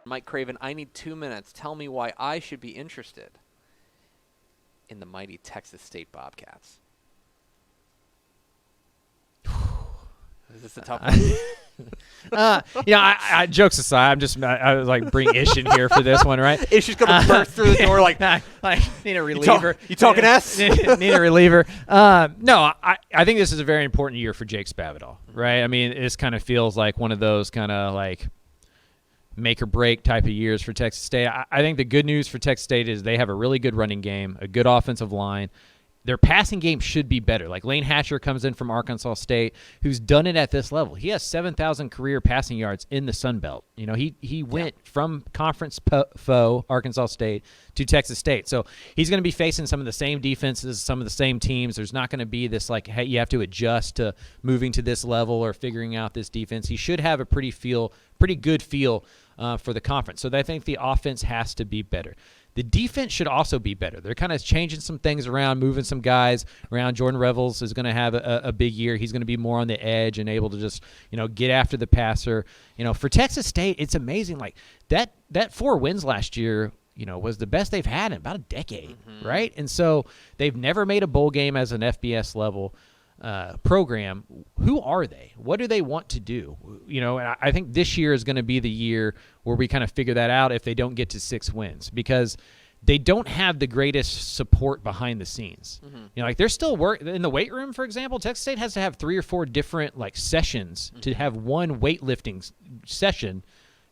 Mike Craven, I need 2 minutes. Tell me why I should be interested in the mighty Texas State Bobcats. Is this a tough one? I jokes aside, I was like bring Ish in here for this one, right? Ish's gonna burst through the door like need a reliever. You talking S? Need a reliever. No, I think this is a very important year for Jake Spavital, right? I mean, this kind of feels like one of those kind of like make or break type of years for Texas State. I think the good news for Texas State is they have a really good running game, a good offensive line. Their passing game should be better. Like Lane Hatcher comes in from Arkansas State, who's done it at this level. He has 7,000 career passing yards in the Sun Belt. You know, he went from conference foe Arkansas State to Texas State. So he's going to be facing some of the same defenses, some of the same teams. There's not going to be this like, hey, you have to adjust to moving to this level or figuring out this defense. He should have a pretty good feel for the conference. So I think the offense has to be better. The defense should also be better. They're kind of changing some things around, moving some guys around. Jordan Revels is going to have a big year. He's going to be more on the edge and able to just, get after the passer. For Texas State, it's amazing. Like that 4 wins last year, was the best they've had in about a decade, right? And so they've never made a bowl game as an FBS level program. Who are they? What do they want to do? And I think this year is going to be the year where we kind of figure that out if they don't get to 6 wins, because they don't have the greatest support behind the scenes. Like they're still in the weight room, for example. Texas State has to have 3 or 4 different like sessions to have one weightlifting session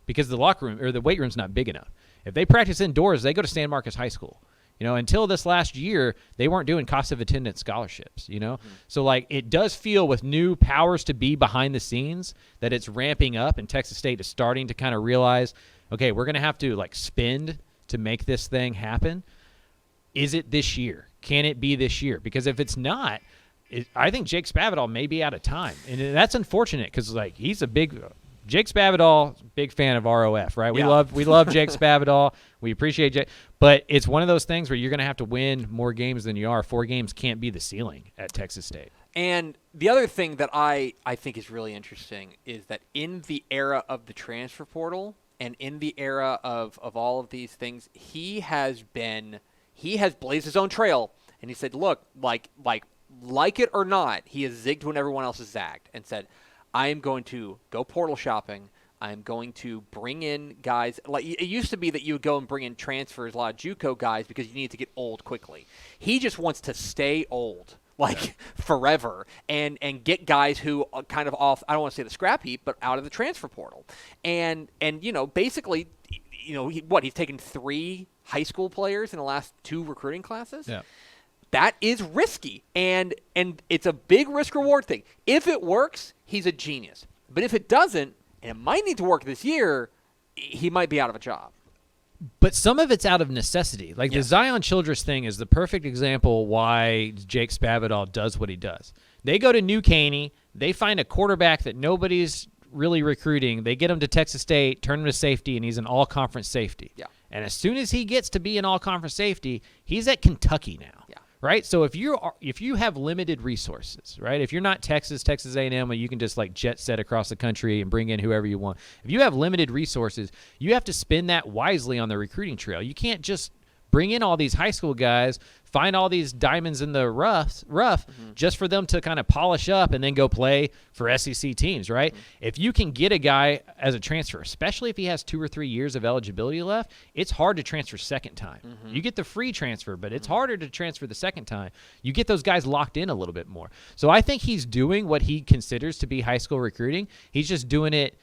because the locker room or the weight room's not big enough. If they practice indoors, they go to San Marcos High School. Until this last year, they weren't doing cost of attendance scholarships, So, like, it does feel with new powers to be behind the scenes that it's ramping up, and Texas State is starting to kind of realize, okay, we're going to have to, like, spend to make this thing happen. Is it this year? Can it be this year? Because if it's not, I think Jake Spavital may be out of time. And that's unfortunate because, like, he's a big – Jake Spavital, big fan of ROF, right? We love Jake Spavital. We appreciate Jake. But it's one of those things where you're going to have to win more games than you are. 4 games can't be the ceiling at Texas State. And the other thing that I think is really interesting is that in the era of the transfer portal and in the era of all of these things, he has blazed his own trail. And he said, look, like it or not, he has zigged when everyone else has zagged and said, I am going to go portal shopping. I'm going to bring in guys. Like it used to be that you would go and bring in transfers, a lot of JUCO guys, because you need to get old quickly. He just wants to stay old, forever, and get guys who are kind of off. I don't want to say the scrap heap, but out of the transfer portal. And basically, he's taken 3 high school players in the last 2 recruiting classes. Yeah. That is risky, and it's a big risk-reward thing. If it works, he's a genius. But if it doesn't, and it might need to work this year, he might be out of a job. But some of it's out of necessity. Like the Zion Childress thing is the perfect example why Jake Spavital does what he does. They go to New Caney. They find a quarterback that nobody's really recruiting. They get him to Texas State, turn him to safety, and he's an all-conference safety. Yeah. And as soon as he gets to be an all-conference safety, he's at Kentucky now. Yeah. Right? So if you have limited resources, right? If you're not Texas A&M, where you can just like jet set across the country and bring in whoever you want. If you have limited resources, you have to spend that wisely on the recruiting trail. You can't just bring in all these high school guys, find all these diamonds in the rough just for them to kind of polish up and then go play for SEC teams, right? If you can get a guy as a transfer, especially if he has 2 or 3 years of eligibility left, it's hard to transfer second time. You get the free transfer, but it's harder to transfer the second time. You get those guys locked in a little bit more. So I think he's doing what he considers to be high school recruiting. He's just doing it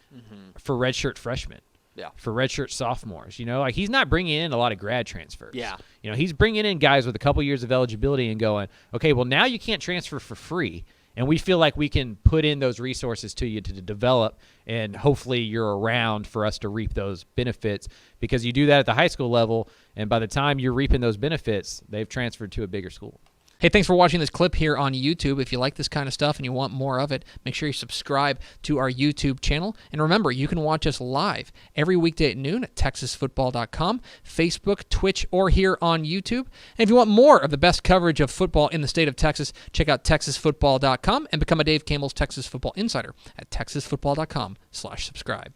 for redshirt freshmen. Yeah, for redshirt sophomores, like he's not bringing in a lot of grad transfers. Yeah, he's bringing in guys with a couple years of eligibility and going, okay, well now you can't transfer for free, and we feel like we can put in those resources to you to develop, and hopefully you're around for us to reap those benefits, because you do that at the high school level, and by the time you're reaping those benefits, they've transferred to a bigger school. Hey, thanks for watching this clip here on YouTube. If you like this kind of stuff and you want more of it, make sure you subscribe to our YouTube channel. And remember, you can watch us live every weekday at noon at TexasFootball.com, Facebook, Twitch, or here on YouTube. And if you want more of the best coverage of football in the state of Texas, check out TexasFootball.com and become a Dave Campbell's Texas Football Insider at TexasFootball.com/subscribe.